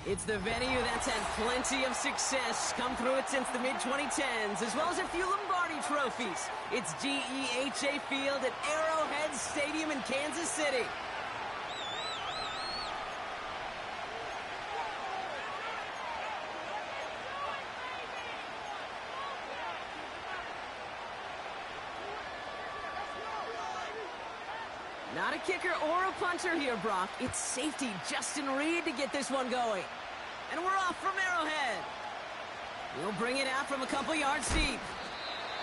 It's the venue that's had plenty of success, come through it since the mid-2010s, as well as a few Lombardi trophies. It's GEHA Field at Arrowhead Stadium in Kansas City. Not a kicker or a punter here, Brock. It's safety Justin Reed to get this one going. And we're off from Arrowhead. He'll bring it out from a couple yards deep.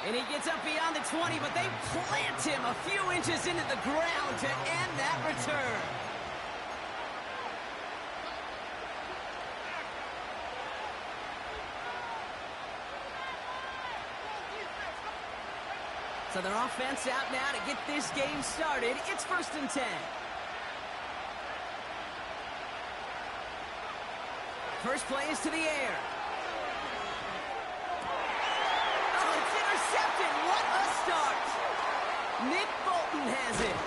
And he gets up beyond the 20, but they plant him a few inches into the ground to end that return. So their offense out now to get this game started. It's 1st and 10. First play is to the air. Oh, it's intercepted. What a start. Nick Bolton has it.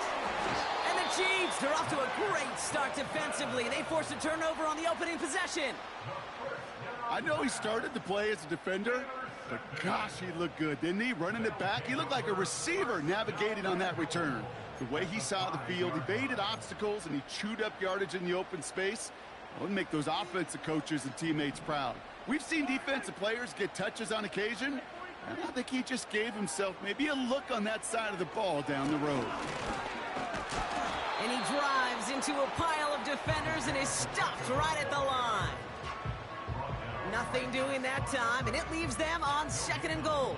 And the Chiefs are off to a great start defensively. They force a turnover on the opening possession. I know he started to play as a defender, but gosh, he looked good, didn't he? Running it back, he looked like a receiver navigating on that return. The way he saw the field, he evaded obstacles, and he chewed up yardage in the open space. It would make those offensive coaches and teammates proud. We've seen defensive players get touches on occasion, and I think he just gave himself maybe a look on that side of the ball down the road. And he drives into a pile of defenders and is stopped right at the line. Nothing doing that time, and it leaves them on 2nd and goal.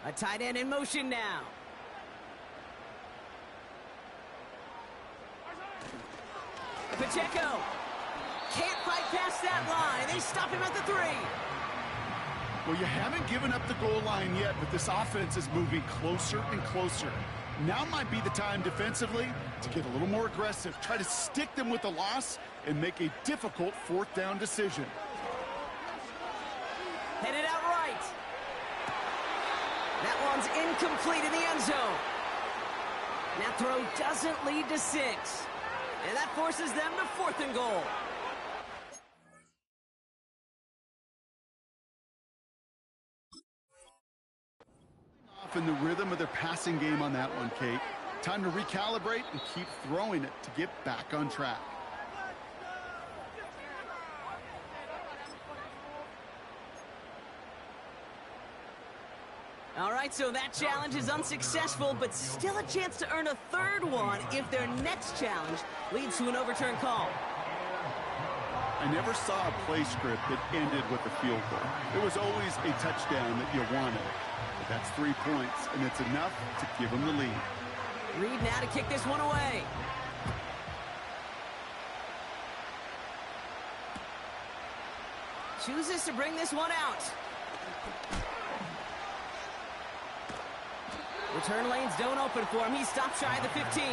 A tight end in motion now. Pacheco can't fight past that line. They stop him at the 3. Well, you haven't given up the goal line yet, but this offense is moving closer and closer. Now might be the time defensively to get a little more aggressive, try to stick them with the loss, and make a difficult 4th down decision. Headed out right. That one's incomplete in the end zone. That throw doesn't lead to 6. And that forces them to 4th and goal. Off in the rhythm of their passing game on that one, Kate. Time to recalibrate and keep throwing it to get back on track. All right, so that challenge is unsuccessful, but still a chance to earn a 3rd one if their next challenge leads to an overturned call. I never saw a play script that ended with a field goal. There was always a touchdown that you wanted. But that's 3 points, and it's enough to give them the lead. Reed now to kick this one away. Chooses to bring this one out. Return lanes don't open for him. He stopped shy of the 15.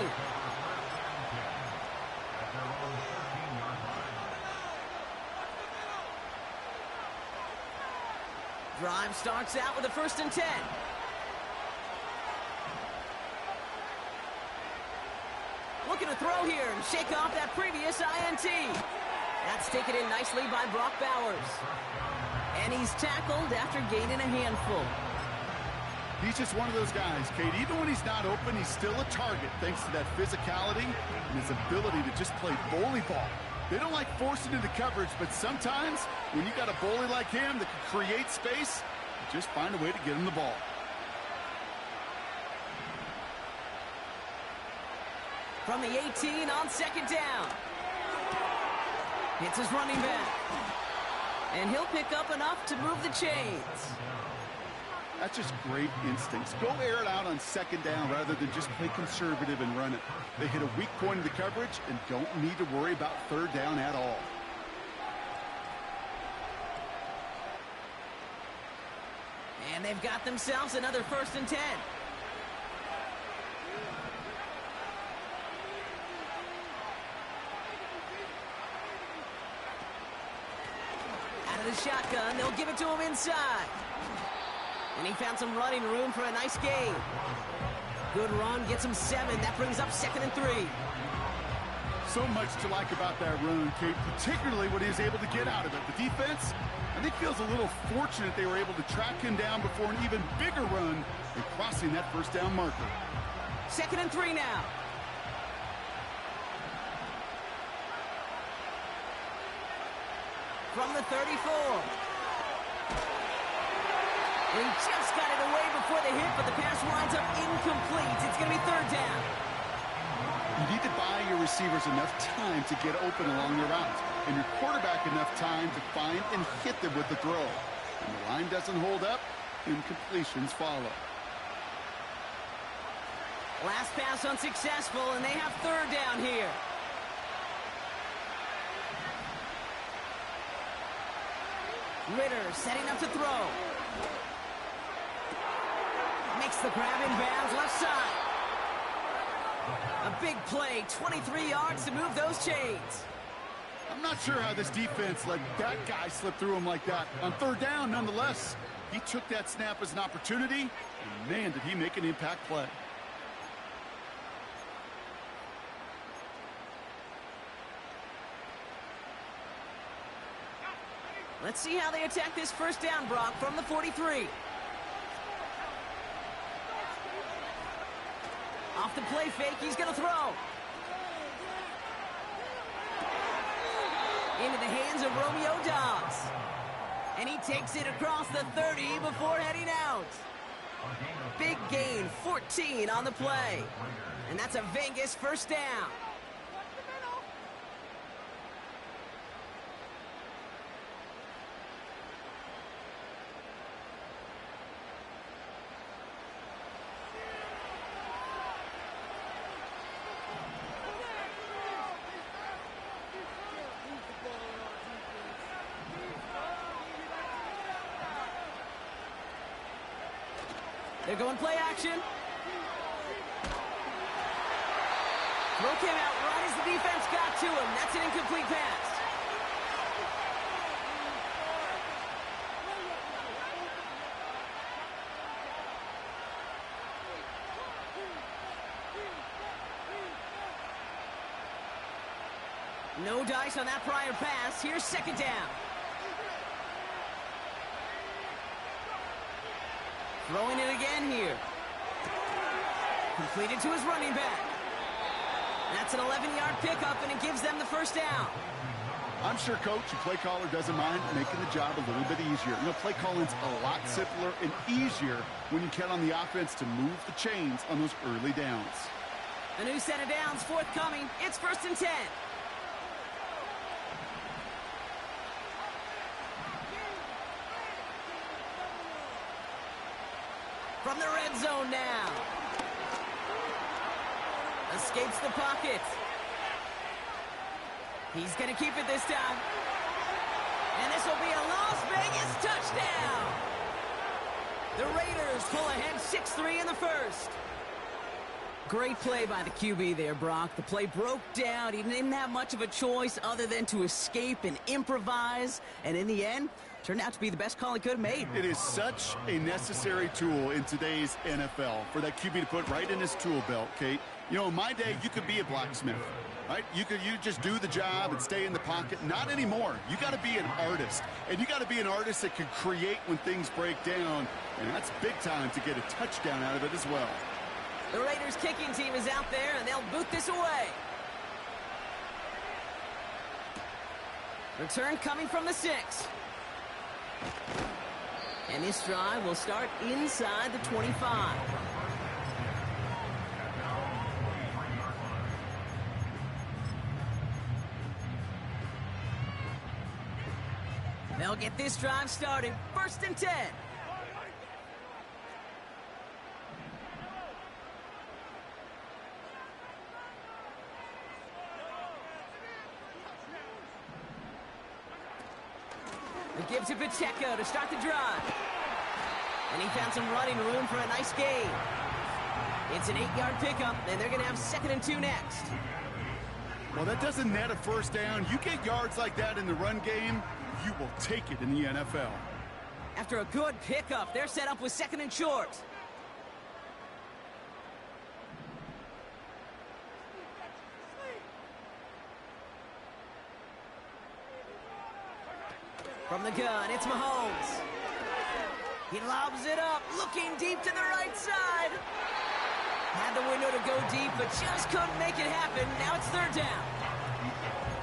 Drive starts out with a 1st and 10. Looking to throw here and shake off that previous INT. That's taken in nicely by Brock Bowers. And he's tackled after gaining a handful. He's just one of those guys, Kate. Even when he's not open, he's still a target thanks to that physicality and his ability to just play bully ball. They don't like forcing into coverage, but sometimes when you got a bully like him that can create space, you just find a way to get him the ball. From the 18 on 2nd down. Hits his running back. And he'll pick up enough to move the chains. That's just great instincts. Go air it out on 2nd down rather than just play conservative and run it. They hit a weak point in the coverage and don't need to worry about 3rd down at all. And they've got themselves another 1st and 10. Out of the shotgun, they'll give it to him inside. And he found some running room for a nice gain. Good run, gets him 7. That brings up 2nd and 3. So much to like about that run, Kate, particularly what he was able to get out of it. The defense, I think, feels a little fortunate they were able to track him down before an even bigger run and crossing that first down marker. 2nd and 3 now. From the 34. He just got it away before the hit, but the pass winds up incomplete. It's going to be 3rd down. You need to buy your receivers enough time to get open along the route, and your quarterback enough time to find and hit them with the throw. When the line doesn't hold up, incompletions follow. Last pass unsuccessful, and they have 3rd down here. Ritter setting up to throw. Makes the grab in bounds, left side. A big play, 23 yards to move those chains. I'm not sure how this defense let that guy slip through him like that. On 3rd down, nonetheless, he took that snap as an opportunity, and man, did he make an impact play. Let's see how they attack this first down, Brock, from the 43. Off the play fake, he's going to throw. Into the hands of Romeo Doubs. And he takes it across the 30 before heading out. Big gain, 14 on the play. And that's a Vegas first down. They're going play action. Throw came out right as the defense got to him. That's an incomplete pass. No dice on that prior pass. Here's 2nd down. Throwing it again here. Completed to his running back. That's an 11-yard pickup, and it gives them the first down. I'm sure, Coach, your play caller doesn't mind making the job a little bit easier. You know, play calling's a lot simpler and easier when you count on the offense to move the chains on those early downs. A new set of downs forthcoming. It's 1st and 10. From the red zone now. Escapes the pocket. He's going to keep it this time. And this will be a Las Vegas touchdown. The Raiders pull ahead 6-3 in the first. Great play by the QB there, Brock. The play broke down. He didn't have much of a choice other than to escape and improvise. And in the end, turned out to be the best call he could have made. It is such a necessary tool in today's NFL for that QB to put right in his tool belt, Kate. You know, in my day, you could be a blacksmith, right? You just do the job and stay in the pocket. Not anymore. You got to be an artist. And you got to be an artist that can create when things break down. And that's big time to get a touchdown out of it as well. The Raiders kicking team is out there, and they'll boot this away. Return coming from the 6. And this drive will start inside the 25. They'll get this drive started. 1st and 10. It gives to Pacheco to start the drive. And he found some running room for a nice gain. It's an 8-yard pickup, and they're going to have 2nd and 2 next. Well, that doesn't net a first down. You get yards like that in the run game, you will take it in the NFL. After a good pickup, they're set up with 2nd and short. From the gun, it's Mahomes. He lobs it up, looking deep to the right side. Had the window to go deep, but just couldn't make it happen. Now it's third down.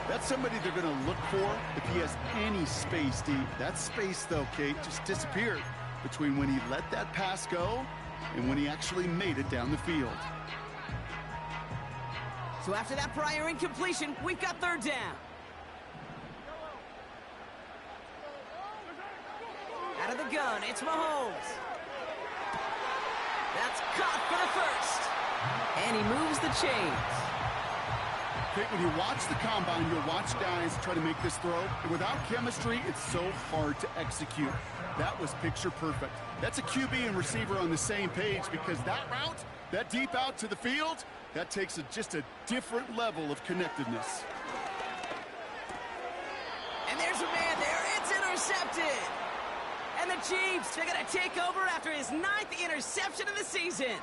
That's somebody they're going to look for if he has any space deep. That space, though, Kate, just disappeared between when he let that pass go and when he actually made it down the field. So after that prior incompletion, we've got third down. Out of the gun, it's Mahomes. That's caught for the first. And he moves the chains. Kate, when you watch the combine, you'll watch guys try to make this throw. And without chemistry, it's so hard to execute. That was picture perfect. That's a QB and receiver on the same page, because that route, that deep out to the field, that takes just a different level of connectedness. And there's a man there. It's intercepted. And the Chiefs, they're going to take over after his 9th interception of the season.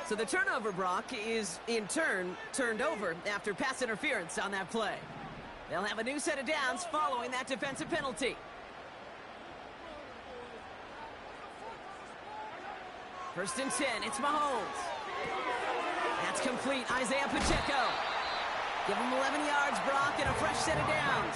So the turnover, Brock, is in turn turned over after pass interference on that play. They'll have a new set of downs following that defensive penalty. First and 10, it's Mahomes. That's complete, Isaiah Pacheco. Give him 11 yards, Brock, and a fresh set of downs.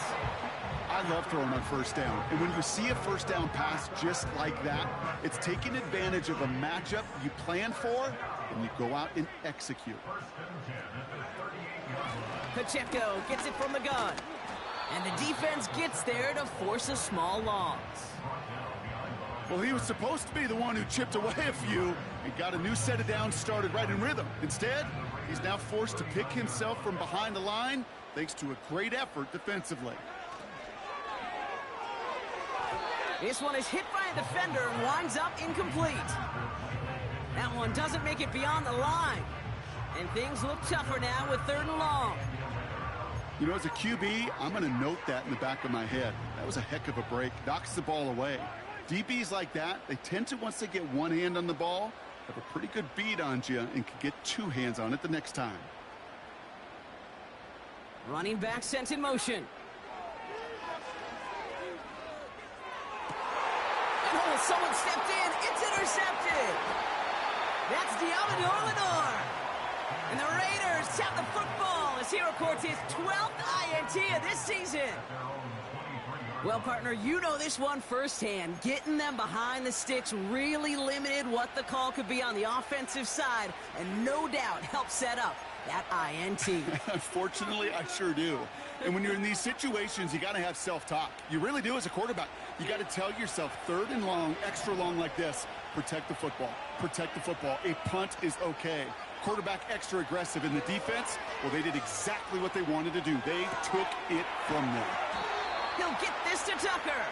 I love throwing on first down. And when you see a first down pass just like that, it's taking advantage of a matchup you plan for, and you go out and execute. Pacheco gets it from the gun. And the defense gets there to force a small loss. Well, he was supposed to be the one who chipped away a few and got a new set of downs started right in rhythm. Instead, he's now forced to pick himself from behind the line thanks to a great effort defensively. This one is hit by a defender and winds up incomplete. That one doesn't make it beyond the line. And things look tougher now with third and long. You know, as a QB, I'm going to note that in the back of my head. That was a heck of a break. Knocks the ball away. DBs like that, they tend to, once they get one hand on the ball, have a pretty good beat on you and can get two hands on it the next time. Running back sent in motion. Oh, someone stepped in. It's intercepted. That's Deommodore Lenoir. And the Raiders have the football as he records his 12th INT of this season. Well, partner, you know this one firsthand. Getting them behind the sticks really limited what the call could be on the offensive side, and no doubt helped set up that INT. Unfortunately, I sure do. And when you're in these situations, you got to have self-talk. You really do as a quarterback. You got to tell yourself, third and long, extra long like this, protect the football. Protect the football. A punt is okay. Quarterback extra aggressive in the defense, well, they did exactly what they wanted to do. They took it from them. He'll get this to Tucker.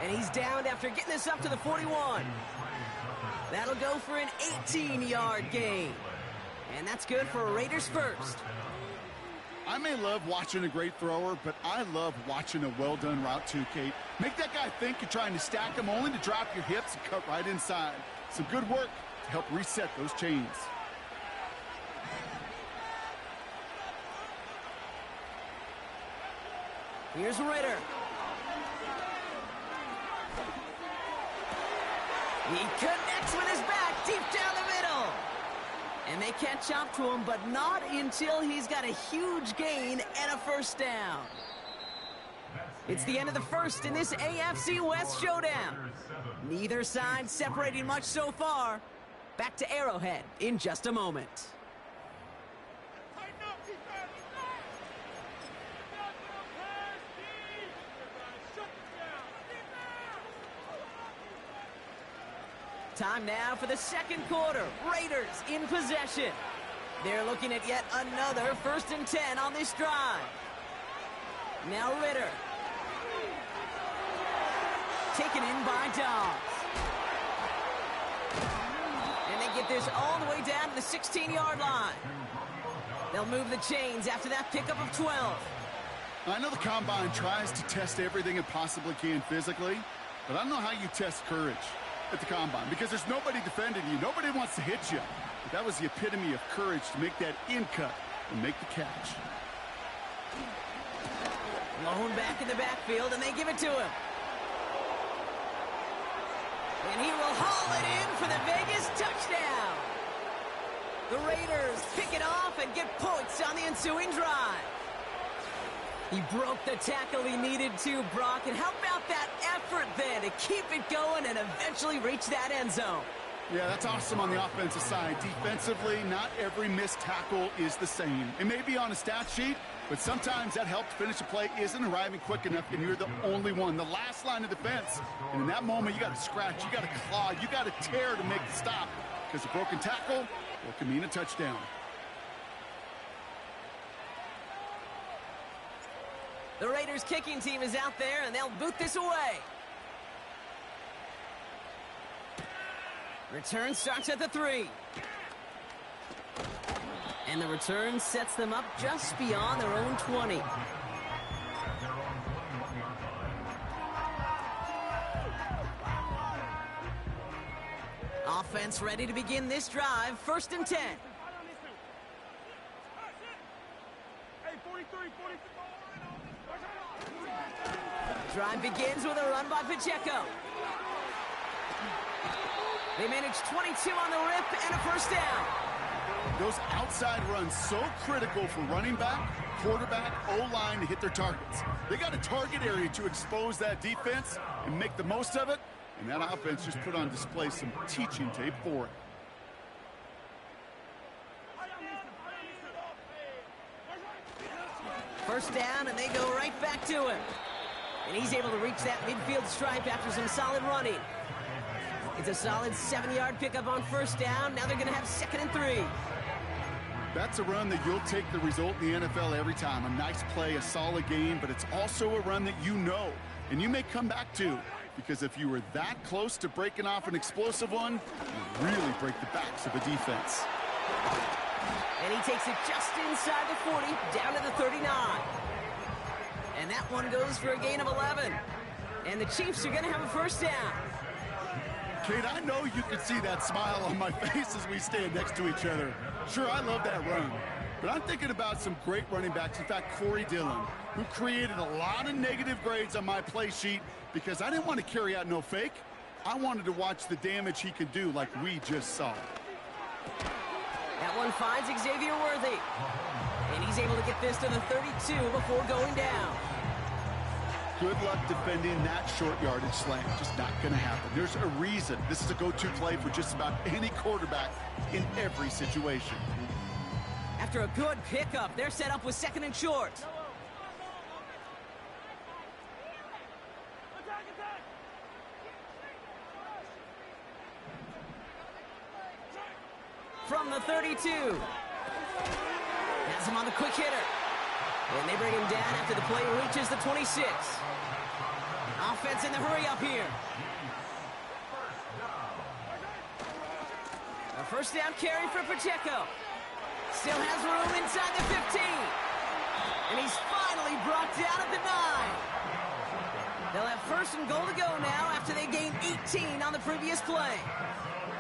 And he's downed after getting this up to the 41. That'll go for an 18-yard gain. And that's good for a Raiders first. I may love watching a great thrower, but I love watching a well-done route too, Kate. Make that guy think you're trying to stack him only to drop your hips and cut right inside. Some good work to help reset those chains. Here's Ritter. He connects with his back deep down the middle. And they catch up to him, but not until he's got a huge gain and a first down. It's the end of the first in this AFC West showdown. Neither side separating much so far. Back to Arrowhead in just a moment. Time now for the second quarter. Raiders in possession. They're looking at yet another 1st and 10 on this drive. Now Ritter. Taken in by Dobbs. And they get this all the way down to the 16-yard line. They'll move the chains after that pickup of 12. I know the Combine tries to test everything it possibly can physically, but I don't know how you test courage at the Combine, because there's nobody defending you. Nobody wants to hit you. But that was the epitome of courage to make that in cut and make the catch. Blown back in the backfield, and they give it to him. And he will haul it in for the Vegas touchdown. The Raiders pick it off and get points on the ensuing drive. He broke the tackle he needed to, Brock. And how about that effort then to keep it going and eventually reach that end zone? Yeah, that's awesome on the offensive side. Defensively, not every missed tackle is the same. It may be on a stat sheet, but sometimes that help to finish a play isn't arriving quick enough, and you're the only one, the last line of defense. And in that moment, you got to scratch, you got to claw, you got to tear to make the stop, because a broken tackle, well, can mean a touchdown. The Raiders kicking team is out there, and they'll boot this away. Return starts at the 3. And the return sets them up just beyond their own 20. Offense ready to begin this drive. 1st and 10. Drive begins with a run by Pacheco. They manage 22 on the rip and a 1st down. Those outside runs so critical for running back, quarterback, O-line to hit their targets. They got a target area to expose that defense and make the most of it, and that offense just put on display some teaching tape for it. First down, and they go right back to him. And he's able to reach that midfield stripe after some solid running. It's a solid 7-yard pickup on 1st down. Now they're going to have 2nd and 3. That's a run that you'll take the result in the NFL every time. A nice play, a solid game, but it's also a run that you know, and you may come back to, because if you were that close to breaking off an explosive one, you really break the backs of a defense. And he takes it just inside the 40, down to the 39. And that one goes for a gain of 11. And the Chiefs are going to have a 1st down. Kate, I know you can see that smile on my face as we stand next to each other. Sure, I love that run. But I'm thinking about some great running backs. In fact, Corey Dillon, who created a lot of negative grades on my play sheet because I didn't want to carry out no fake. I wanted to watch the damage he could do like we just saw. That one finds Xavier Worthy. And he's able to get this to the 32 before going down. Good luck defending that short yardage slant. Just not going to happen. There's a reason this is a go-to play for just about any quarterback in every situation. After a good pickup, they're set up with 2nd and short. From the 32. Has him on the quick hitter. And they bring him down after the play reaches the 26. Offense in the hurry up here. A 1st down carry for Pacheco. Still has room inside the 15. And he's finally brought down at the 9. They'll have 1st and goal to go now after they gained 18 on the previous play.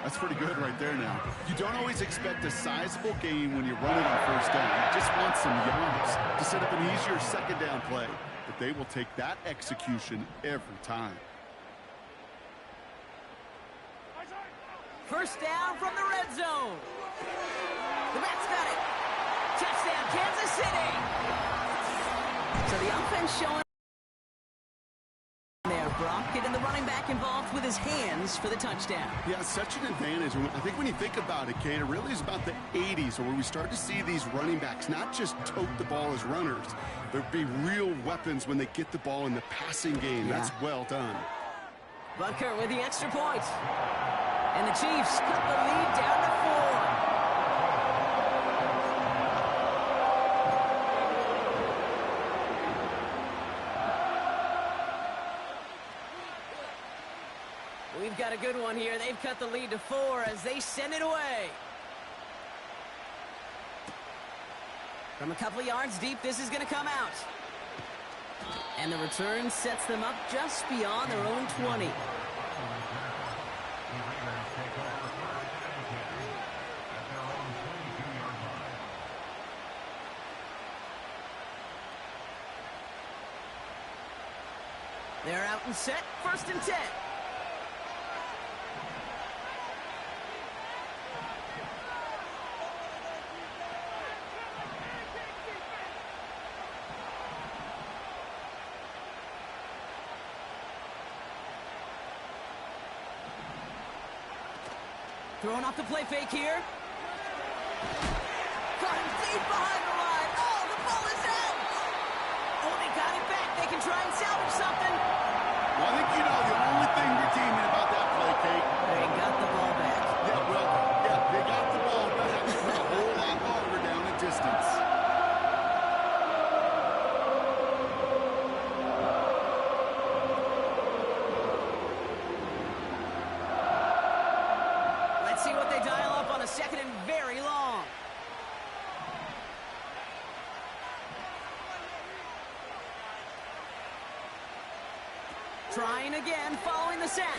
That's pretty good right there now. You don't always expect a sizable gain when you run it on 1st down. You just want some yards to set up an easier 2nd down play. But they will take that execution every time. 1st down from the red zone. The Mets got it. Touchdown, Kansas City. So the offense showing there, Brock, getting the running back involved with his hands for the touchdown. Yeah, such an advantage. I think when you think about it, Kate, it really is about the 80s where we start to see these running backs not just tote the ball as runners. There'll be real weapons when they get the ball in the passing game. Yeah. That's well done. Butker with the extra point. And the Chiefs cut the lead down to 4. We've got a good one here. They've cut the lead to 4 as they send it away. From a couple of yards deep, this is going to come out. And the return sets them up just beyond their own 20. They're out and set, 1st and 10. Throwing off the play fake here. Caught him deep behind the line. Oh, the ball is out. Oh, they got it back. They can try and salvage something. Well, I think you know the only thing redeeming about that play, Kate. They got the ball back. Yeah, well, yeah, they got the ball back for a whole lot longer down the distance. Let's see what they dial up on a 2nd and very long. Trying again, following the sack.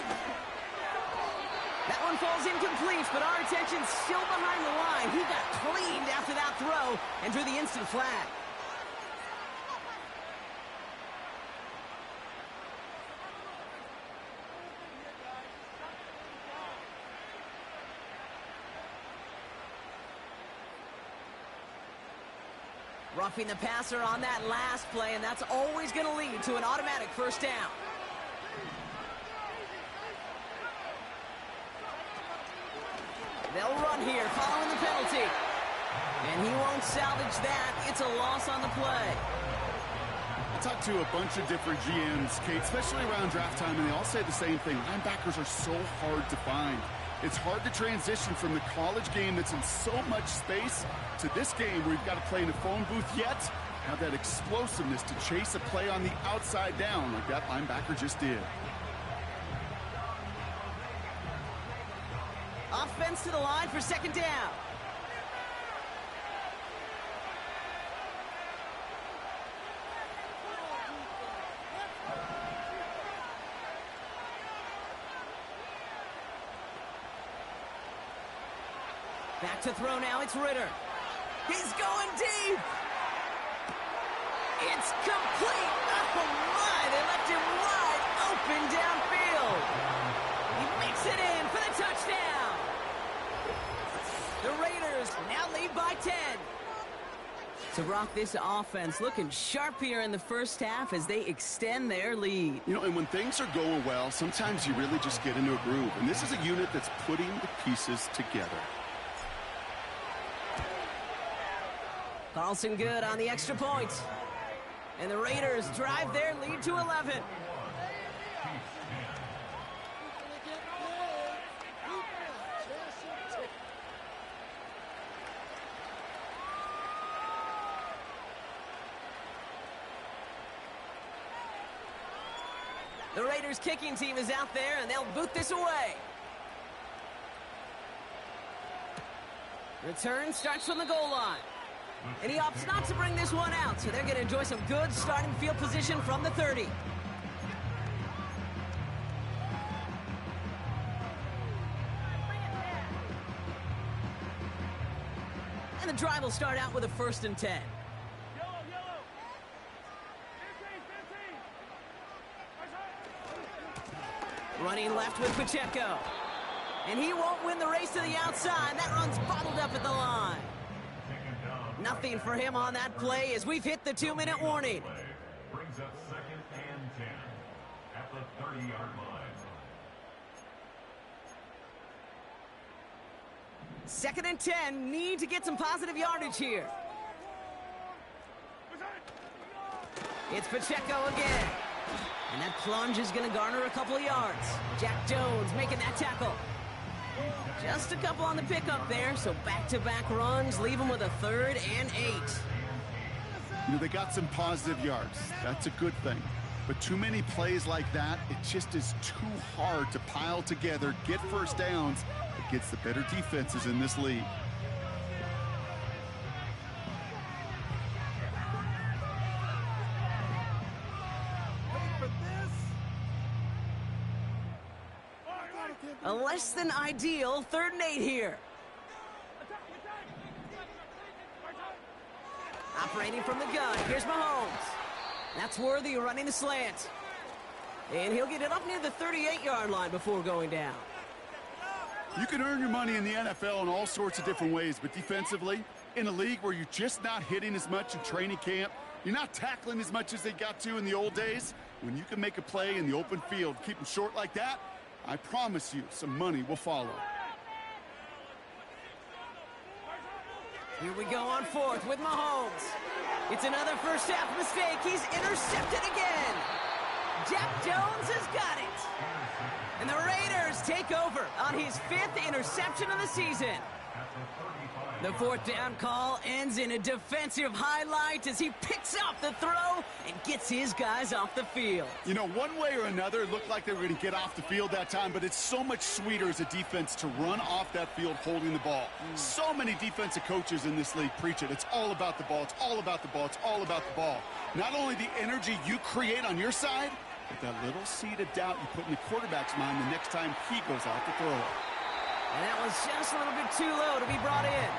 That one falls incomplete, but our attention's still behind the line. He got cleaned after that throw and drew the instant flag. Roughing the passer on that last play, and that's always going to lead to an automatic 1st down. They'll run here following the penalty. And he won't salvage that. It's a loss on the play. I talked to a bunch of different GMs, Kate, especially around draft time, and they all say the same thing. Linebackers are so hard to find. It's hard to transition from the college game that's in so much space to this game where you've got to play in a phone booth, yet have that explosiveness to chase a play on the outside down like that linebacker just did. Offense to the line for 2nd down. Back to throw now, it's Ritter. He's going deep. It's complete. Oh my, they left him wide open downfield. He makes it in for the touchdown. The Raiders now lead by 10. So, Brock, this offense looking sharp here in the 1st half as they extend their lead. You know, and when things are going well, sometimes you really just get into a groove. And this is a unit that's putting the pieces together. Carlson good on the extra point. And the Raiders drive their lead to 11. The Raiders kicking team is out there, and they'll boot this away. Return starts from the goal line. And he opts not to bring this one out, so they're going to enjoy some good starting field position from the 30. And the drive will start out with a 1st and 10. Running left with Pacheco. And he won't win the race to the outside. That run's bottled up at the line. Nothing for him on that play as we've hit the 2-minute warning. Brings up 2nd and 10 at the 30-yard line. 2nd and 10, need to get some positive yardage here. It's Pacheco again. And that plunge is going to garner a couple of yards. Jack Jones making that tackle. Just a couple on the pickup there, so back-to-back runs leave them with a 3rd and 8. You know, they got some positive yards. That's a good thing. But too many plays like that, it just is too hard to pile together, get 1st downs against the better defenses in this league. A less than ideal 3rd and 8 here. Operating from the gun, here's Mahomes. That's Worthy running the slant. And he'll get it up near the 38-yard line before going down. You can earn your money in the NFL in all sorts of different ways, but defensively, in a league where you're just not hitting as much in training camp, you're not tackling as much as they got to in the old days, when you can make a play in the open field, keep them short like that, I promise you some money will follow. Here we go on fourth with Mahomes. It's another first half mistake. He's intercepted again. Jack Jones has got it. And the Raiders take over on his 5th interception of the season. The fourth down call ends in a defensive highlight as he picks up the throw and gets his guys off the field. You know, one way or another, it looked like they were going to get off the field that time, but it's so much sweeter as a defense to run off that field holding the ball. So many defensive coaches in this league preach it. It's all about the ball. It's all about the ball. It's all about the ball. Not only the energy you create on your side, but that little seed of doubt you put in the quarterback's mind the next time he goes out to throw it. And that was just a little bit too low to be brought in.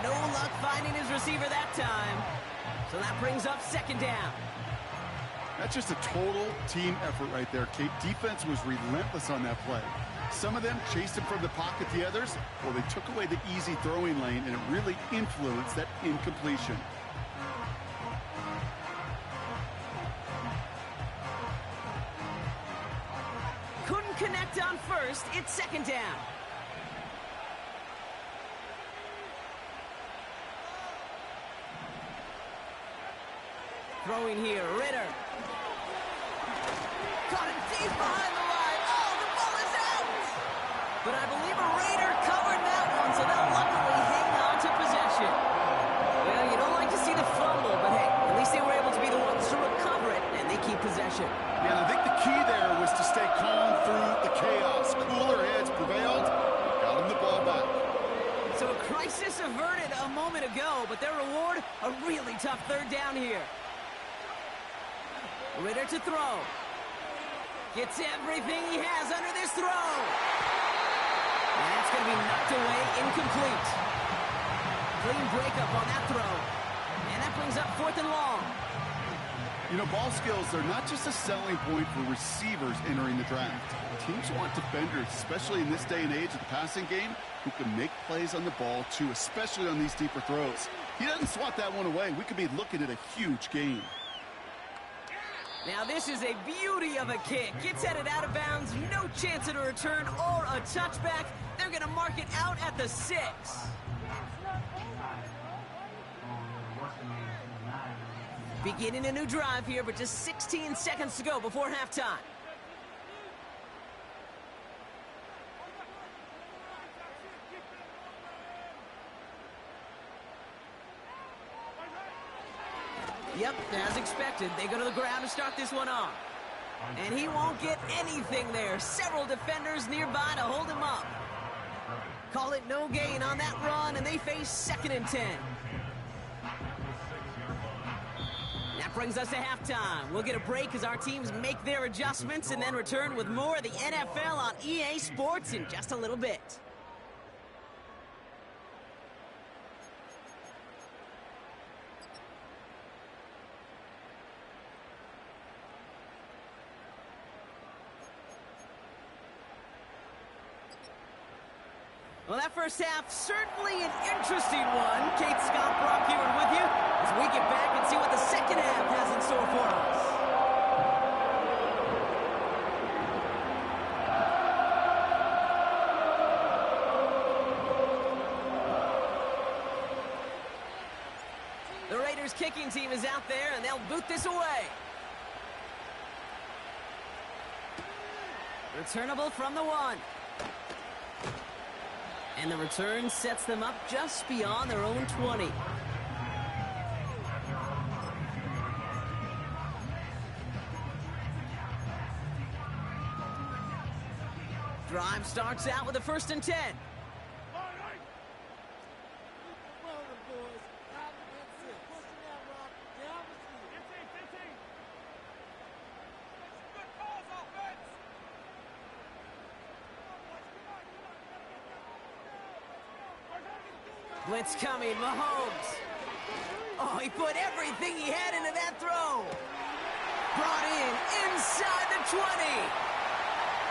No luck finding his receiver that time. So that brings up second down. That's just a total team effort right there, Kate. Defense was relentless on that play. Some of them chased him from the pocket, the others, well, they took away the easy throwing lane, and it really influenced that incompletion. Couldn't connect on first. It's second down. Throwing here, Ritter. Caught it deep behind the line. Oh, the ball is out! But I believe a Raider covered that one, so they'll luckily hang on to possession. Well, you don't like to see the fumble, but hey, at least they were able to be the ones to recover it, and they keep possession. Yeah, I think the key there was to stay calm through the chaos. Cooler heads prevailed, got him the ball back. So a crisis averted a moment ago, but their reward, a really tough third down here. Ritter to throw. Gets everything he has under this throw. And that's going to be knocked away, incomplete. Clean breakup on that throw. And that brings up 4th and long. You know, ball skills, they're not just a selling point for receivers entering the draft. Teams want defenders, especially in this day and age of the passing game, who can make plays on the ball, too, especially on these deeper throws. He doesn't swat that one away. We could be looking at a huge game. Now this is a beauty of a kick. Gets headed out of bounds, no chance at a return or a touchback. They're going to mark it out at the 6. Beginning a new drive here, but just 16 seconds to go before halftime. Yep, as expected, they go to the ground to start this one off. And he won't get anything there. Several defenders nearby to hold him up. Call it no gain on that run, and they face 2nd and 10. That brings us to halftime. We'll get a break as our teams make their adjustments and then return with more of the NFL on EA Sports in just a little bit. Well, that first half, certainly an interesting one. Kate Scott Brock here with you as we get back and see what the second half has in store for us. The Raiders kicking team is out there, and they'll boot this away. Returnable from the 1. And the return sets them up just beyond their own 20. Drive starts out with a 1st and 10. Blitz coming, Mahomes. Oh, he put everything he had into that throw. Brought in inside the 20.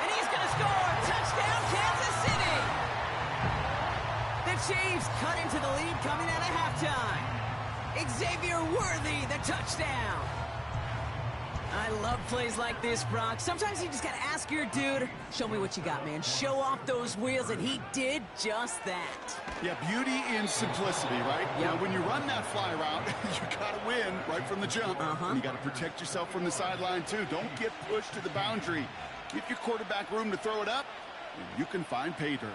And he's going to score. Touchdown, Kansas City. The Chiefs cut into the lead coming out of halftime. Xavier Worthy, the touchdown. I love plays like this, Brock. Sometimes you just got to ask your dude, show me what you got, man. Show off those wheels, and he did just that. Yeah, beauty in simplicity, right? Yep. Now, when you run that fly route, you got to win right from the jump. And you got to protect yourself from the sideline, too. Don't get pushed to the boundary. Give your quarterback room to throw it up, and you can find pay dirt.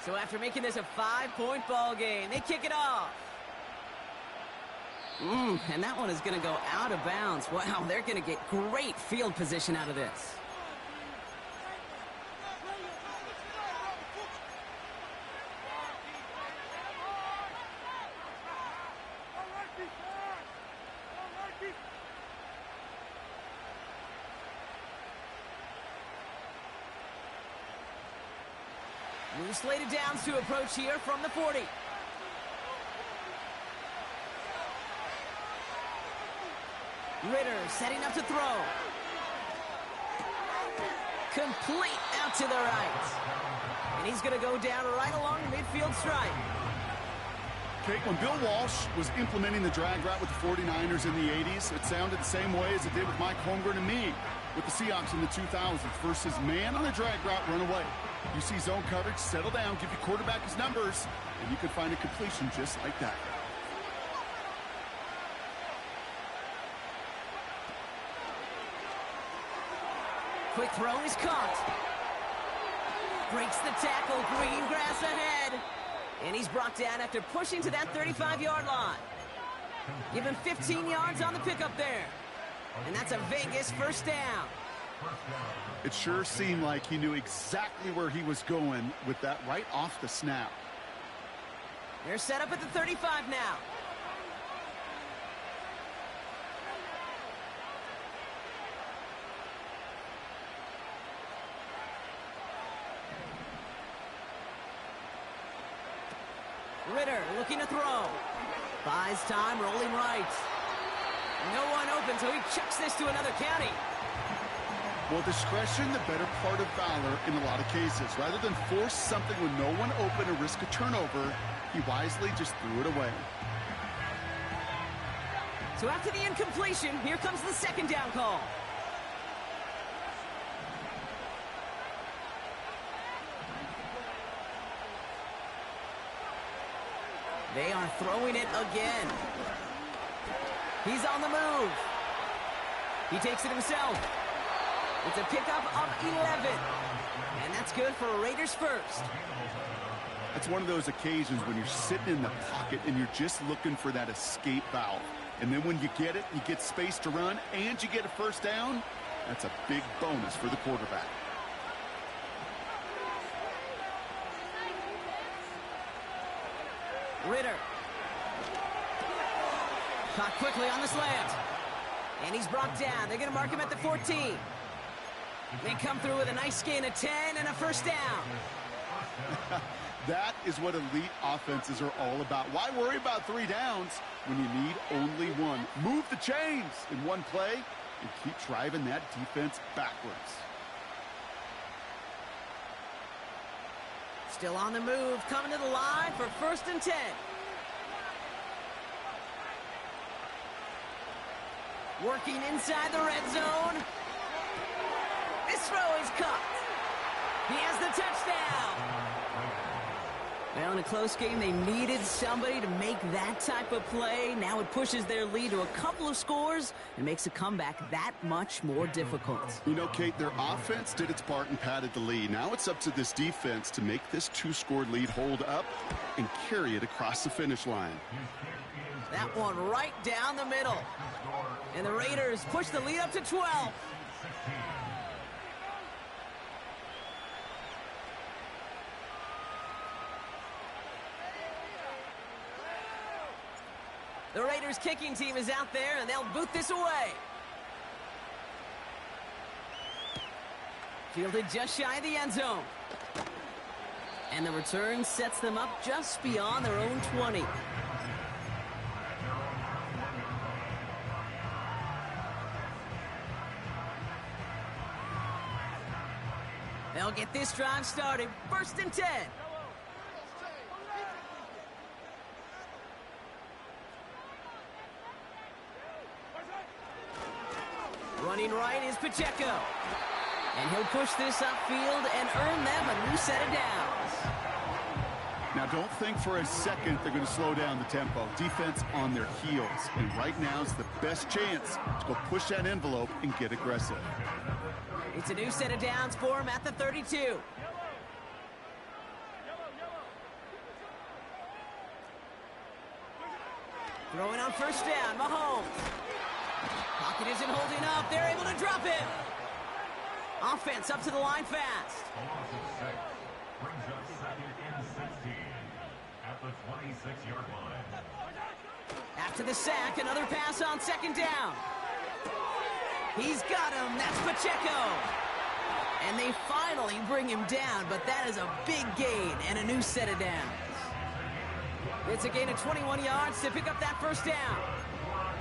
So after making this a 5-point ball game, they kick it off. And that one is going to go out of bounds. Wow, they're going to get great field position out of this. New slated downs to approach here from the 40. Ritter setting up to throw. Complete out to the right. And he's going to go down right along the midfield stripe. Okay, when Bill Walsh was implementing the drag route with the 49ers in the 80s, it sounded the same way as it did with Mike Holmgren and me with the Seahawks in the 2000s versus man on a drag route, run away. You see zone coverage, settle down, give your quarterback his numbers, and you can find a completion just like that. Quick throw is caught. Breaks the tackle, green grass ahead. And he's brought down after pushing to that 35-yard line. Give him 15 yards on the pickup there. And that's a Vegas first down. It sure seemed like he knew exactly where he was going with that right off the snap. They're set up at the 35 now. Ritter looking to throw. Buys time, rolling right. No one open, so he chucks this to another county. Well, discretion, the better part of valor in a lot of cases. Rather than force something with no one open and risk a turnover, he wisely just threw it away. So after the incompletion, here comes the second down call. They are throwing it again. He's on the move. He takes it himself. It's a pickup of 11. And that's good for Raiders first. It's one of those occasions when you're sitting in the pocket and you're just looking for that escape valve. And then when you get it, you get space to run, and you get a first down. That's a big bonus for the quarterback. Ritter. Caught quickly on the slant. And he's brought down. They're going to mark him at the 14. They come through with a nice gain of 10 and a first down. That is what elite offenses are all about. Why worry about 3 downs when you need only one? Move the chains in one play and keep driving that defense backwards. Still on the move, coming to the line for 1st and 10. Working inside the red zone. This throw is caught. He has the touchdown. Well, in a close game, they needed somebody to make that type of play. Now it pushes their lead to a couple of scores and makes a comeback that much more difficult. You know, Kate, their offense did its part and padded the lead. Now it's up to this defense to make this 2-score lead hold up and carry it across the finish line. That one right down the middle. And the Raiders push the lead up to 12. The Raiders kicking team is out there, and they'll boot this away. Fielded just shy of the end zone. And the return sets them up just beyond their own 20. They'll get this drive started. 1st and 10. Running right is Pacheco. And he'll push this upfield and earn them a new set of downs. Now, don't think for a second they're going to slow down the tempo. Defense on their heels. And right now is the best chance to go push that envelope and get aggressive. It's a new set of downs for him at the 32. Throwing on 1st down, Mahomes. Pocket isn't holding up. They're able to drop him. Offense up to the line fast. Brings up 2nd and 16 at the 26-yard line. After the sack, another pass on 2nd down. He's got him. That's Pacheco. And they finally bring him down, but that is a big gain and a new set of downs. It's a gain of 21 yards to pick up that 1st down.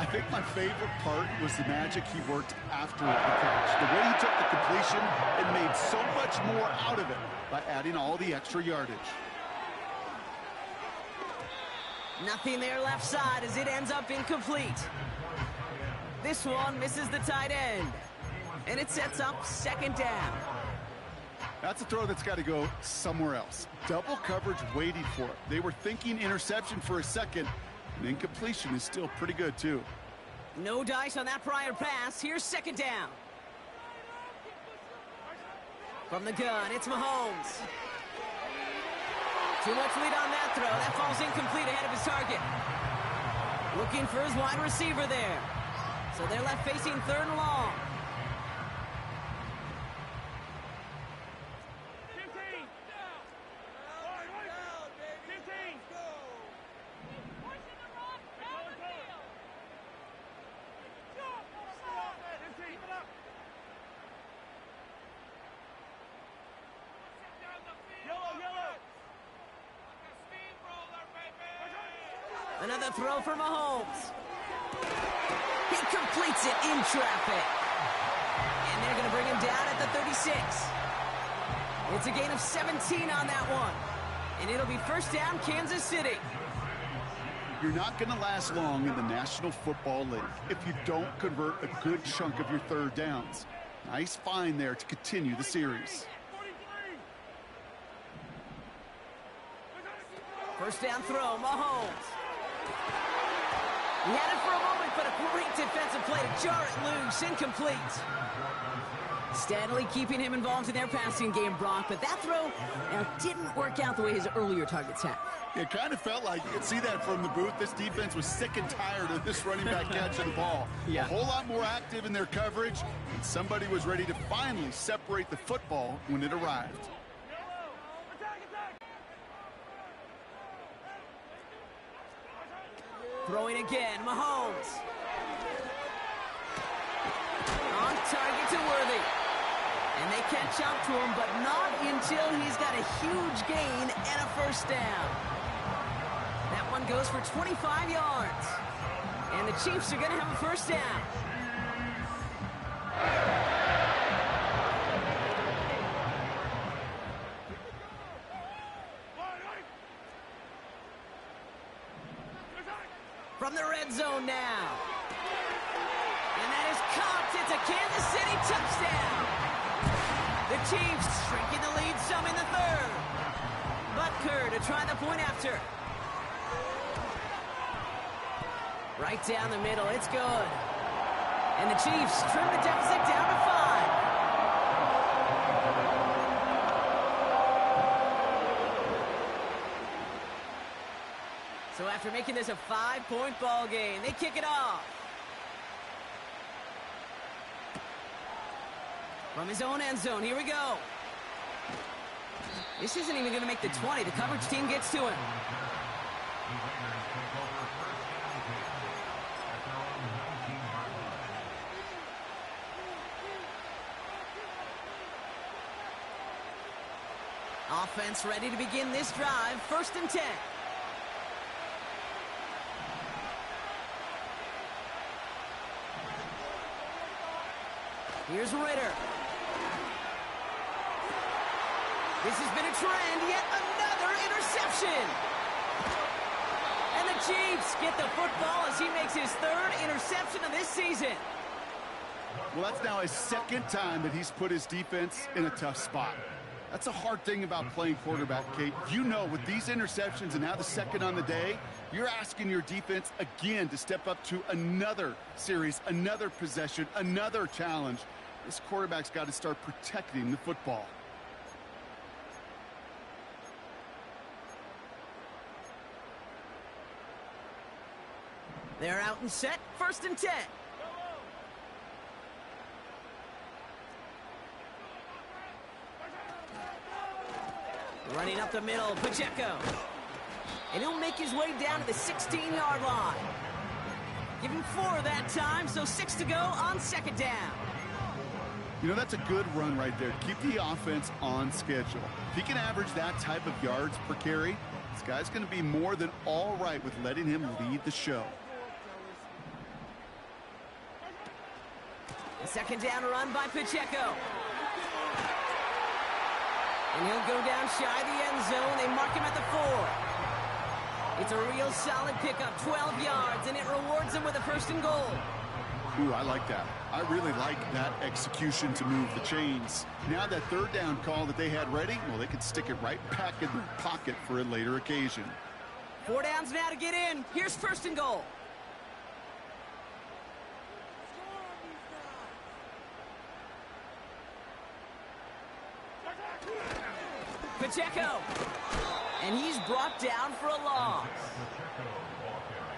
I think my favorite part was the magic he worked after the catch. The way he took the completion and made so much more out of it by adding all the extra yardage. Nothing there left side as it ends up incomplete. This one misses the tight end. And it sets up 2nd down. That's a throw that's got to go somewhere else. Double coverage waiting for it. They were thinking interception for a second. And incompletion is still pretty good, too. No dice on that prior pass. Here's 2nd down. From the gun, it's Mahomes. Too much lead on that throw. That falls incomplete ahead of his target. Looking for his wide receiver there. So they're left facing 3rd and long. Another throw for Mahomes. He completes it in traffic. And they're going to bring him down at the 36. It's a gain of 17 on that one. And it'll be 1st down, Kansas City. You're not going to last long in the National Football League if you don't convert a good chunk of your 3rd downs. Nice find there to continue the series. 1st down throw, Mahomes. He had it for a moment, but a great defensive play to jar it loose. Incomplete. Steadily keeping him involved in their passing game, Brock, but that throw didn't work out the way his earlier targets had. It kind of felt like you could see that from the booth. This defense was sick and tired of this running back catching the ball. Yeah. A whole lot more active in their coverage, and somebody was ready to finally separate the football when it arrived. Throwing again, Mahomes. On target to Worthy. And they catch up to him, but not until he's got a huge gain and a 1st down. That one goes for 25 yards. And the Chiefs are going to have a 1st down. From the red zone now. And that is caught. It's a Kansas City touchdown. The Chiefs shrinking the lead some in the 3rd. Butker to try the point after. Right down the middle. It's good. And the Chiefs trim the deficit down to 5. So after making this a 5-point ball game, they kick it off. From his own end zone, here we go. This isn't even going to make the 20. The coverage team gets to him. Offense ready to begin this drive. 1st and 10. Here's Ritter. This has been a trend, yet another interception. And the Chiefs get the football as he makes his third interception of this season. Well, that's now his second time that he's put his defense in a tough spot. That's a hard thing about playing quarterback, Kate. You know, with these interceptions and now the second on the day, you're asking your defense again to step up to another series, another possession, another challenge. This quarterback's got to start protecting the football. They're out and set, 1st and 10. Running up the middle, Pacheco. And he'll make his way down to the 16-yard line. Give him 4 that time, so 6 to go on 2nd down. You know, that's a good run right there to keep the offense on schedule. If he can average that type of yards per carry, this guy's going to be more than all right with letting him lead the show. A 2nd down run by Pacheco. And he'll go down shy of the end zone. They mark him at the 4. It's a real solid pickup, 12 yards, and it rewards him with a 1st and goal. Ooh, I like that. I really like that execution to move the chains. Now that 3rd down call that they had ready, well, they could stick it right back in their pocket for a later occasion. 4 downs now to get in. Here's 1st and goal. Pacheco. And he's brought down for a loss.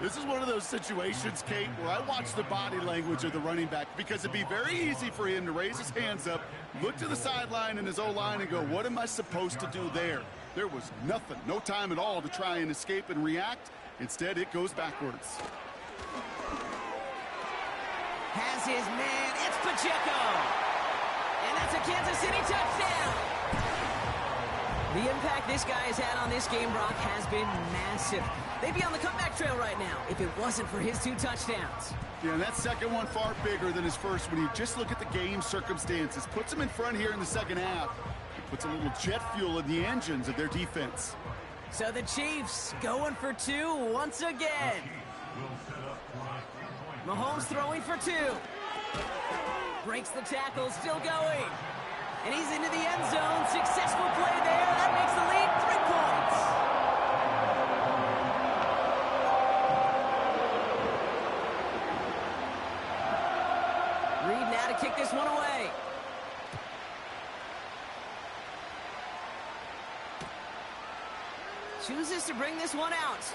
This is one of those situations, Kate, where I watch the body language of the running back because it'd be very easy for him to raise his hands up, look to the sideline and his O-line and go, what am I supposed to do there? There was nothing, no time at all to try and escape and react. Instead, it goes backwards. Has his man, it's Pacheco. And that's a Kansas City touchdown. The impact this guy has had on this game, Brock, has been massive. They'd be on the comeback trail right now if it wasn't for his 2 touchdowns. Yeah, and that second one far bigger than his first when you just look at the game circumstances. Puts him in front here in the second half. It puts a little jet fuel in the engines of their defense. So the Chiefs going for 2 once again. Mahomes throwing for 2. Breaks the tackle, still going. And he's into the end zone. Successful play there. That makes the lead 3 points. Reed now to kick this one away. Chooses to bring this one out.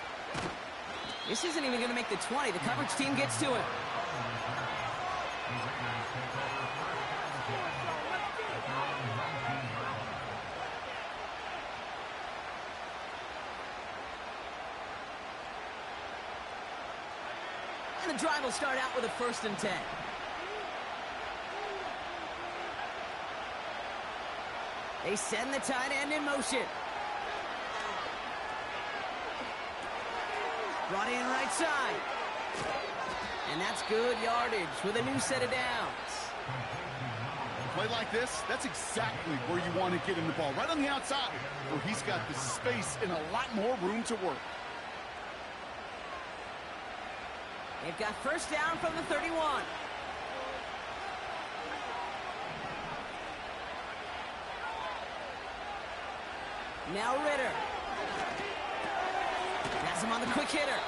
This isn't even going to make the 20. The coverage team gets to it. And the drive will start out with a 1st and 10. They send the tight end in motion. Brought in right side. And that's good yardage with a new set of downs. Play like this, that's exactly where you want to get him the ball. Right on the outside, where he's got the space and a lot more room to work. They've got 1st down from the 31. Now Ritter. Has him on the quick hitter.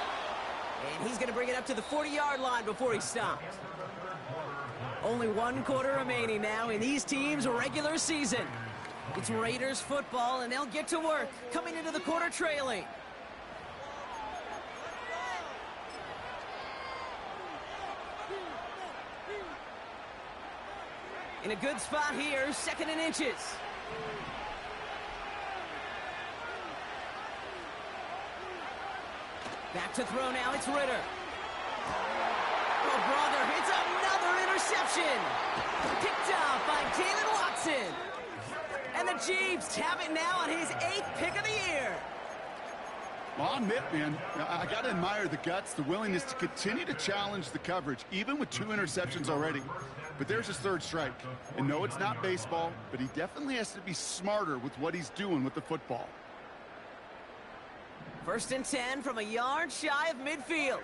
And he's going to bring it up to the 40-yard line before he stopped. Only 1 quarter remaining now in these teams' regular season. It's Raiders football, and they'll get to work coming into the quarter trailing. In a good spot here, 2nd and inches. Back to throw now, it's Ritter. Oh, brother, it's another interception. Picked off by Jalen Watson. And the Chiefs have it now on his 8th pick of the year. Well, I'll admit, man, I got to admire the guts, the willingness to continue to challenge the coverage, even with 2 interceptions already. But there's his third strike. And no, it's not baseball, but he definitely has to be smarter with what he's doing with the football. 1st and 10 from a yard shy of midfield.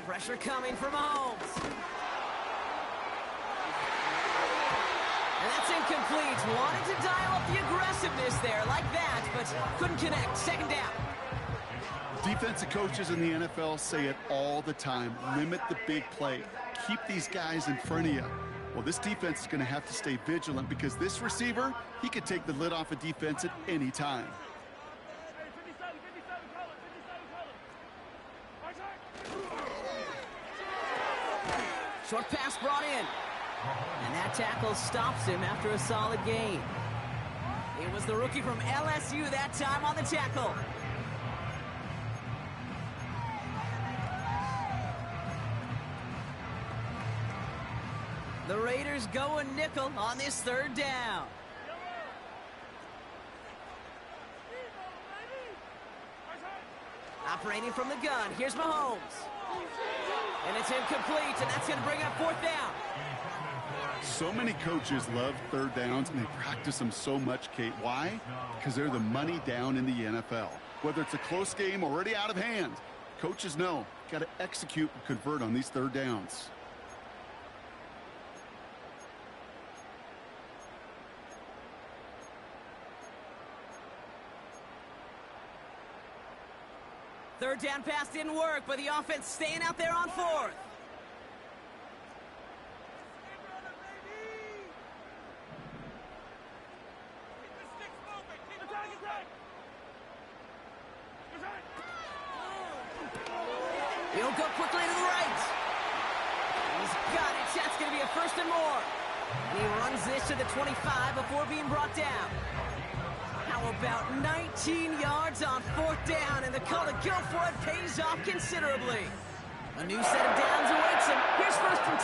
Pressure coming from Mahomes. And that's incomplete. Wanted to dial up the aggressiveness there like that, but couldn't connect. 2nd down. Defensive coaches in the NFL say it all the time. Limit the big play. Keep these guys in front of you. Well, this defense is going to have to stay vigilant because this receiver, he could take the lid off a defense at any time. Short pass brought in. And that tackle stops him after a solid gain. It was the rookie from LSU that time on the tackle. The Raiders go a nickel on this 3rd down. Operating from the gun, here's Mahomes. And it's incomplete, and that's going to bring up 4th down. So many coaches love 3rd downs, and they practice them so much, Kate. Why? Because they're the money down in the NFL. Whether it's a close game already out of hand, coaches know, got to execute and convert on these 3rd downs. Third down pass didn't work, but the offense staying out there on 4th. He'll go quickly to the right. He's got it. That's going to be a 1st and more. And he runs this to the 25 before being brought down. How about 19 yards on 4th down, and the call to go for it pays off considerably. A new set of downs awaits him. Here's 1st and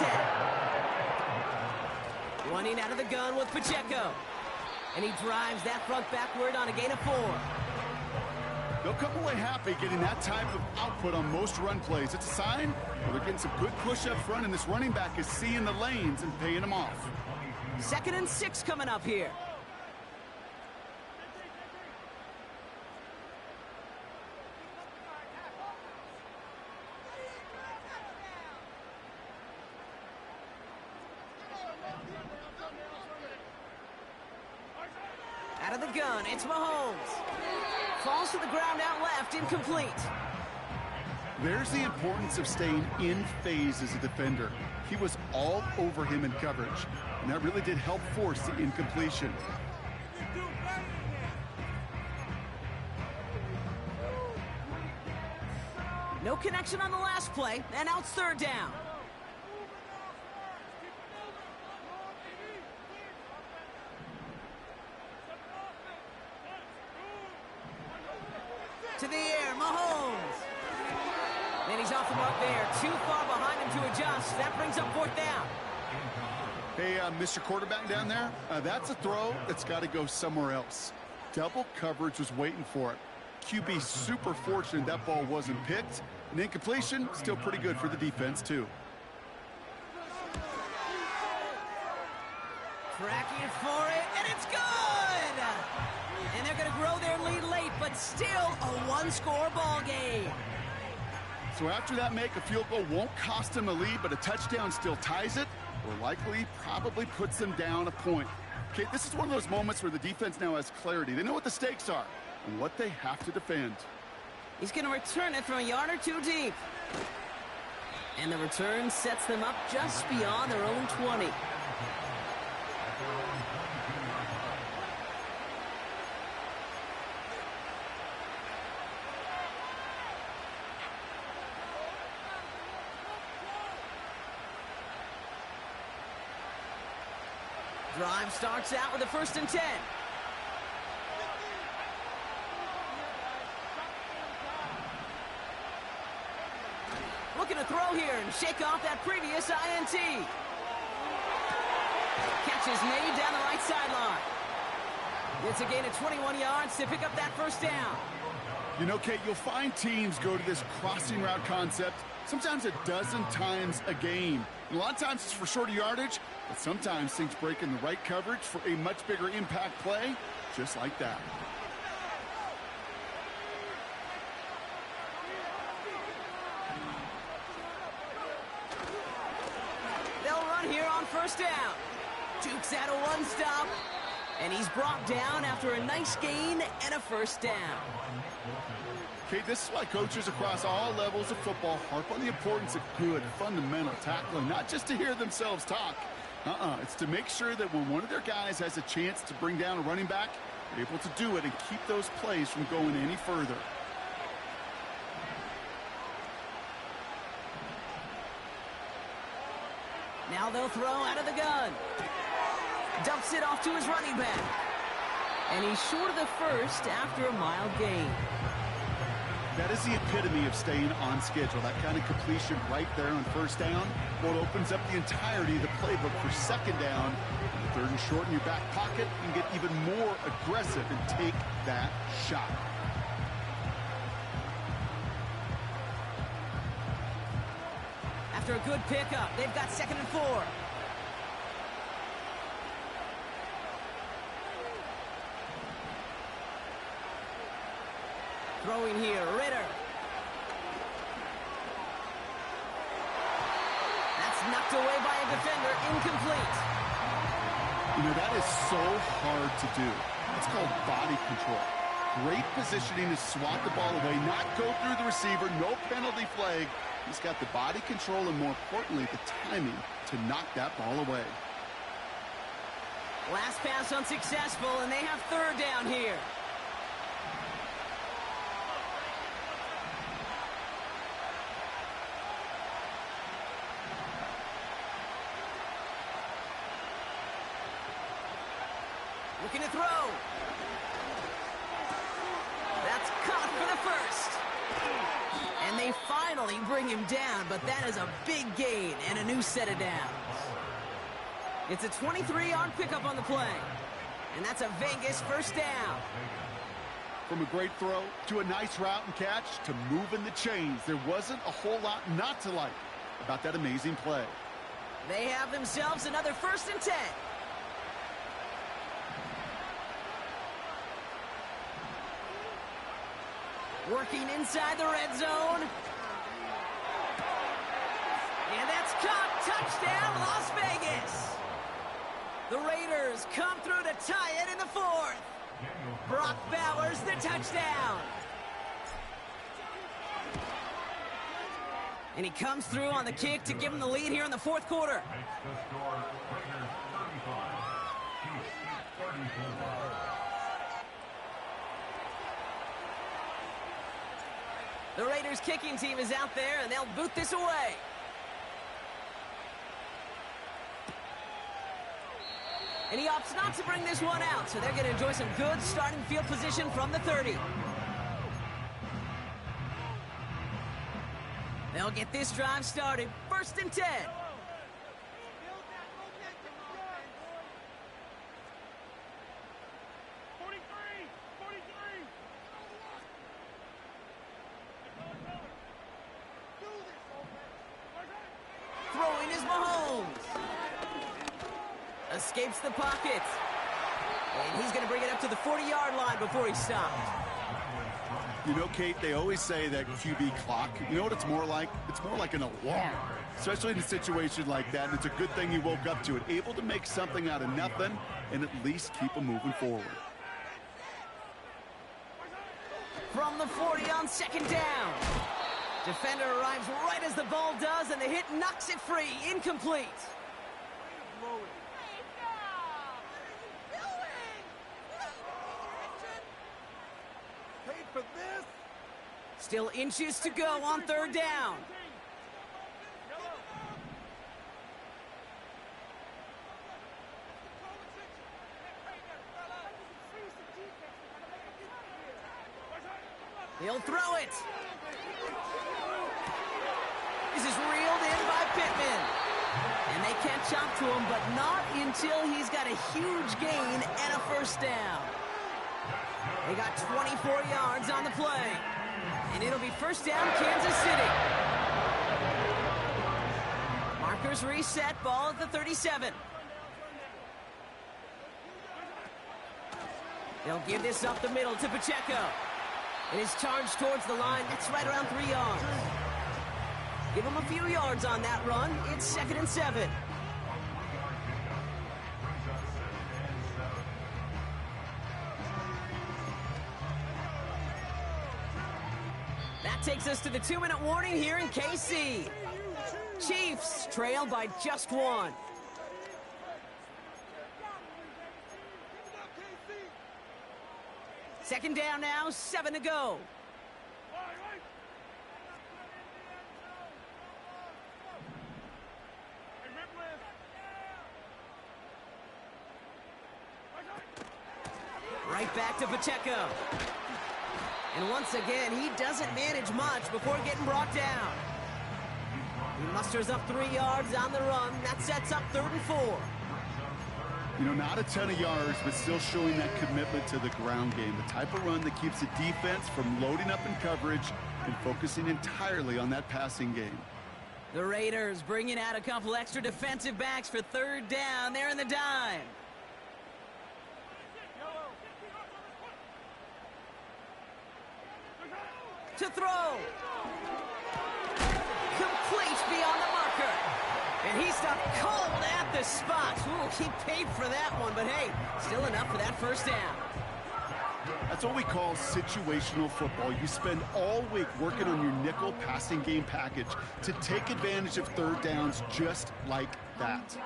10. Running out of the gun with Pacheco. And he drives that front backward on a gain of 4. They'll come away happy getting that type of output on most run plays. It's a sign where they're getting some good push up front, and this running back is seeing the lanes and paying them off. 2nd and 6 coming up here. Out of the gun, it's Mahomes. Falls to the ground out left, incomplete. There's the importance of staying in phase as a defender. He was all over him in coverage, and that really did help force the incompletion. No connection on the last play, and now it's 3rd down. To the air, Mahomes. And he's off the mark there. Too far behind him to adjust. That brings up 4th down. Hey, Mr. Quarterback down there, that's a throw that's got to go somewhere else. Double coverage was waiting for it. QB super fortunate that ball wasn't picked. And incompletion, still pretty good for the defense, too. Tracking for it, and it's good! And they're going to grow their lead late, but still a 1-score ball game. So after that make, a field goal won't cost them a lead, but a touchdown still ties it, or likely probably puts them down a point. Okay, this is one of those moments where the defense now has clarity. They know what the stakes are and what they have to defend. He's going to return it from a yard or 2 deep. And the return sets them up just beyond their own 20. Drive starts out with a 1st and 10. Looking to throw here and shake off that previous INT. Catch is made down the right sideline. It's a gain of 21 yards to pick up that 1st down. You know, Kate, you'll find teams go to this crossing route concept sometimes a dozen times a game. And a lot of times it's for shorter yardage, but sometimes things break in the right coverage for a much bigger impact play, just like that. They'll run here on first down. Dukes out a one stop, and he's brought down after a nice gain and a first down. Okay, this is why coaches across all levels of football harp on the importance of good, fundamental tackling, not just to hear themselves talk. It's to make sure that when one of their guys has a chance to bring down a running back, they're able to do it and keep those plays from going any further. Now they'll throw out of the gun. Dumps it off to his running back. And he's short of the first after a mild gain. That is the epitome of staying on schedule. That kind of completion right there on first down. Well, it opens up the entirety of the playbook for second down. Third and short in your back pocket, and get even more aggressive and take that shot. After a good pickup, they've got 2nd and 4. Throwing here, Ritter. That's knocked away by a defender, incomplete. You know, that is so hard to do. It's called body control. Great positioning to swat the ball away, not go through the receiver, no penalty flag. He's got the body control and, more importantly, the timing to knock that ball away. Last pass unsuccessful, and they have 3rd down here. Looking to throw. That's caught for the first. And they finally bring him down, but that is a big gain and a new set of downs. It's a 23-yard pickup on the play. And that's a Vegas first down. From a great throw to a nice route and catch to moving the chains, there wasn't a whole lot not to like about that amazing play. They have themselves another 1st and 10. Working inside the red zone. And that's caught. Touchdown, Las Vegas. The Raiders come through to tie it in the 4th. Brock Bowers, the touchdown. And he comes through on the kick to give him the lead here in the 4th quarter. The Raiders kicking team is out there, and they'll boot this away. And he opts not to bring this one out, so they're going to enjoy some good starting field position from the 30. They'll get this drive started. 1st and 10. Throwing is Mahomes. Escapes the pocket. And he's going to bring it up to the 40-yard line before he stops. You know, Kate, they always say that QB clock, you know what it's more like? It's more like an alarm, especially in a situation like that. And it's a good thing he woke up to it, able to make something out of nothing and at least keep him moving forward. From the 40 on 2nd down. Defender arrives right as the ball does, and the hit knocks it free. Incomplete. Still inches to go on 3rd down. He'll throw it. This is reeled in by Pittman. And they can't chop to him, but not until he's got a huge gain and a 1st down. They got 24 yards on the play. And it'll be first down, Kansas City. Markers reset, ball at the 37. They'll give this up the middle to Pacheco. It is charged towards the line. That's right around 3 yards. Give him a few yards on that run. It's 2nd and 7. That takes us to the 2-minute warning here in KC. Chiefs trail by just 1. Second down now, 7 to go. Right back to Pacheco. And once again, he doesn't manage much before getting brought down. He musters up 3 yards on the run. That sets up 3rd and 4. You know, not a ton of yards, but still showing that commitment to the ground game. The type of run that keeps the defense from loading up in coverage and focusing entirely on that passing game. The Raiders bringing out a couple extra defensive backs for 3rd down. They're in the dime. To throw. Complete beyond the marker. And he stopped cold at the spot. Ooh, he paid for that one, but hey, still enough for that first down. That's what we call situational football. You spend all week working on your nickel passing game package to take advantage of 3rd downs just like that.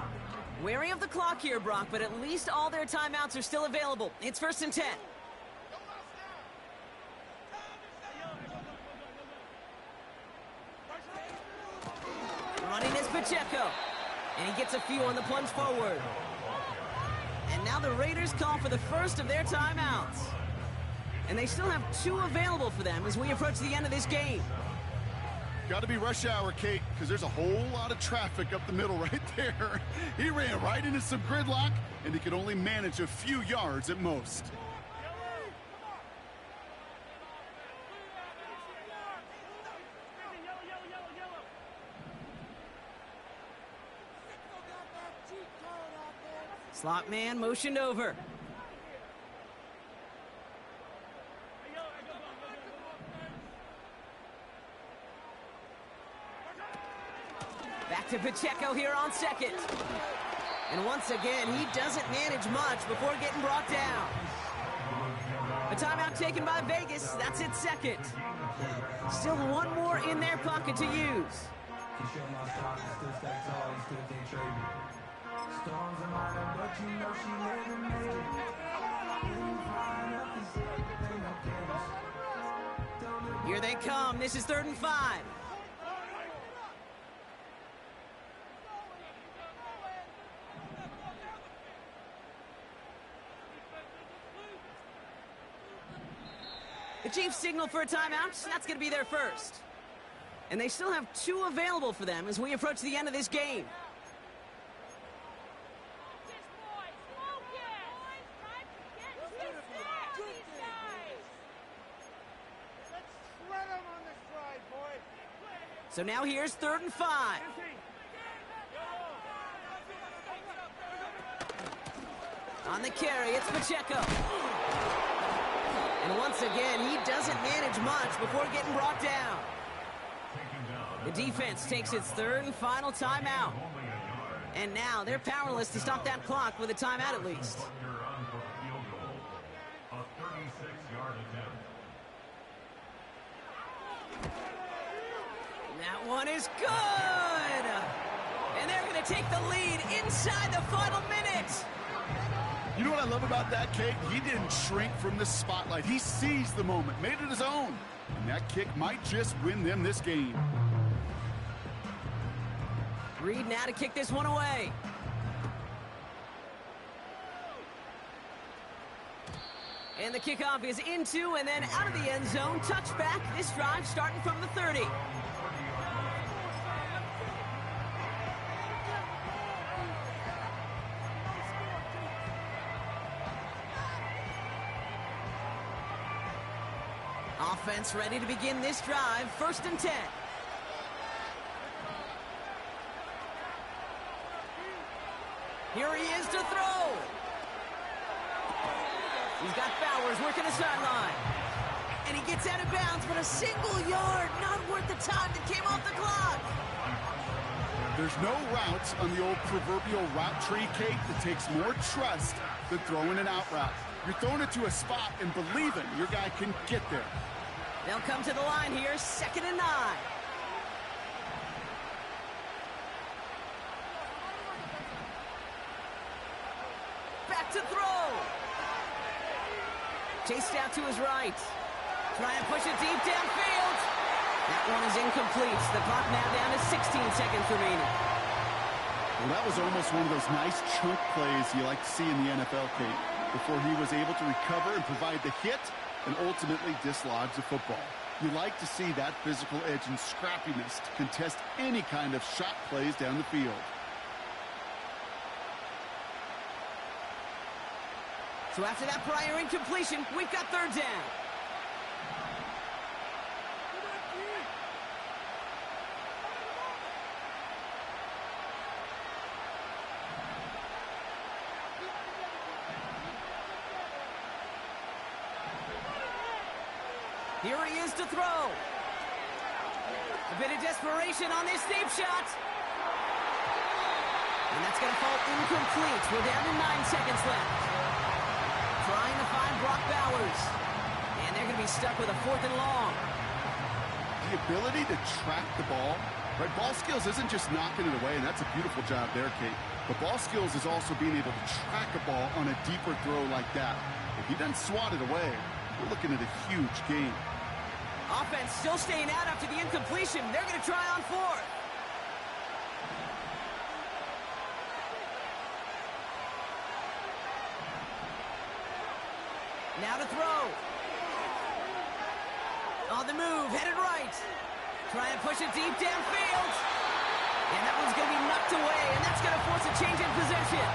Wary of the clock here, Brock, but at least all their timeouts are still available. It's 1st and 10. Running is Pacheco. And he gets a few on the plunge forward. And now the Raiders call for the first of their timeouts. And they still have 2 available for them as we approach the end of this game. Got to be rush hour, Kate, because there's a whole lot of traffic up the middle right there. He ran right into some gridlock, and he could only manage a few yards at most. Slot man motioned over. Back to Pacheco here on 2nd. And once again, he doesn't manage much before getting brought down. A timeout taken by Vegas. That's its 2nd. Still 1 more in their pocket to use. Here they come. This is 3rd and 5. The Chiefs signal for a timeout. That's going to be their first. And they still have 2 available for them as we approach the end of this game. So now here's 3rd and 5. On the carry, it's Pacheco. And once again, he doesn't manage much before getting brought down. The defense takes its 3rd and final timeout. And now they're powerless to stop that clock with a timeout at least. That one is good! And they're going to take the lead inside the final minute. You know what I love about that kick? He didn't shrink from the spotlight. He seized the moment, made it his own. And that kick might just win them this game. Reed now to kick this one away. And the kickoff is into and then out of the end zone. Touchback. This drive starting from the 30. Offense ready to begin this drive. 1st and 10. Here he is to throw. He's got Bowers working the sideline. And he gets out of bounds, but a single yard, not worth the time that came off the clock. There's no routes on the old proverbial route tree, Kate, that takes more trust than throwing an out route. You're throwing it to a spot and believing your guy can get there. They'll come to the line here, 2nd and 9. Back to throw. Chased out to his right. Try and push it deep downfield. That one is incomplete. The clock now down to 16 seconds remaining. Well, that was almost one of those nice chunk plays you like to see in the NFL, Kate, before he was able to recover and provide the hit and ultimately dislodge the football. You like to see that physical edge and scrappiness to contest any kind of shot plays down the field. So after that prior incompletion, we've got 3rd down. Here he is to throw. A bit of desperation on this deep shot. And that's going to fall incomplete. We're down to 9 seconds left. Trying to find Brock Bowers. And they're going to be stuck with a 4th and long. The ability to track the ball, right? Ball skills isn't just knocking it away, and that's a beautiful job there, Kate. But ball skills is also being able to track a ball on a deeper throw like that. If he doesn't swat it away, we're looking at a huge game. Offense still staying out after the incompletion. They're going to try on 4th. Now to throw. On the move, headed right. Try and push it deep downfield. And that one's going to be knocked away, and that's going to force a change in possession.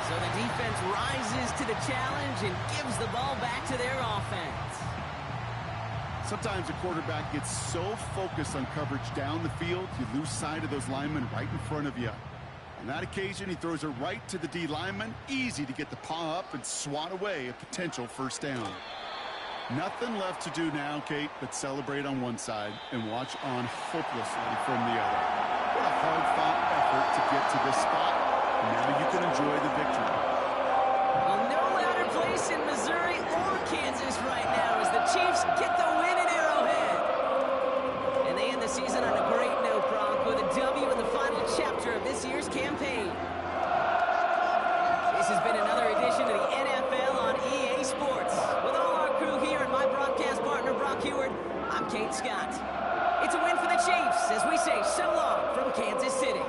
So the defense rises to the challenge and gives the ball back to their offense. Sometimes a quarterback gets so focused on coverage down the field, you lose sight of those linemen right in front of you. On that occasion, he throws it right to the D lineman. Easy to get the paw up and swat away a potential 1st down. Nothing left to do now, Kate, but celebrate on one side and watch on hopelessly from the other. What a hard-fought effort to get to this spot. And now you can enjoy the victory. Well, no louder place in Missouri or Kansas right now as the Chiefs get the win at Arrowhead. And they end the season on a great note, Brock, with a W in the final chapter of this year's campaign. This has been another edition of the NFL on EA Sports. With all our crew here and my broadcast partner, Brock Huard, I'm Kate Scott. It's a win for the Chiefs as we say so long from Kansas City.